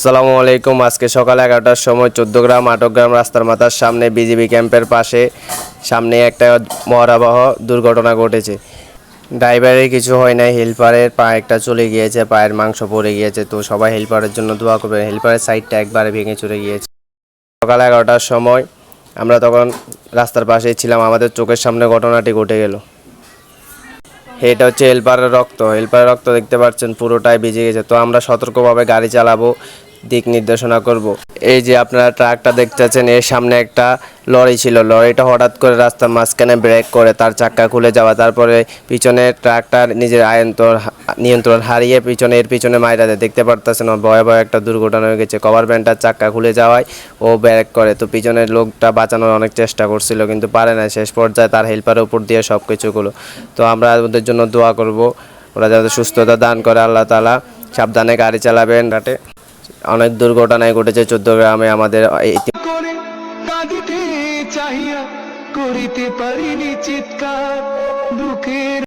আসসালামু আলাইকুম। আজকে সকাল 11টার সময় 14 গ্রাম আটকগ্রাম রাস্তার মাথার সামনে বিজিবি ক্যাম্পের সামনে একটা ভয়াবহ দুর্ঘটনা ঘটেছে। ড্রাইভারের কিছু হয় নাই, হেল্পারের পা একটা চলে গিয়েছে, পায়ের মাংস পড়ে গিয়েছে। তো সবাই হেল্পারের জন্য দোয়া করবেন। হেল্পারের সাইডটা একবারে ভেঙে চলে গিয়েছে। সকাল 11টার সময় আমরা তখন রাস্তার পাশেই ছিলাম, আমাদের চোখের সামনে ঘটনাটি ঘটে গেল। এটা হচ্ছে হেল্পারের রক্ত দেখতে পাচ্ছেন, পুরোটাই ভিজে গেছে। তো আমরা সতর্কভাবে গাড়ি চালাবো, দিক নির্দেশনা করব। এই যে আপনারা ট্রাকটা দেখতেছেন, এর সামনে একটা লরি ছিল। লরিটা হঠাৎ করে রাস্তার মাঝখানে ব্রেক করে তার চাক্কা খুলে যাওয়া, তারপরে পিছনে ট্রাকটা নিজের নিয়ন্ত্রণ হারিয়ে পিছনে মাইরা দেয়। দেখতে পারতেছেন ভয়াবহ একটা দুর্ঘটনা হয়ে গেছে। কভার ভ্যানটার চাক্কা খুলে যাওয়ায় ও ব্রেক করে। তো পিছনের লোকটা বাঁচানোর অনেক চেষ্টা করছিল, কিন্তু পারে না। শেষ পর্যায়ে তার হেল্পারের উপর দিয়ে সব কিছুগুলো। তো আমরা ওদের জন্য দোয়া করব, ওরা যাতে সুস্থতা দান করে আল্লাহ তাআলা। সাবধানে গাড়ি চালাবেন। ঘাটে অনেক দুর্ঘটনায় ঘটেছে 14 গ্রামে আমাদের। কাঁদিতে চাহিয়া করিতে পারিনি চিৎকার, বুকের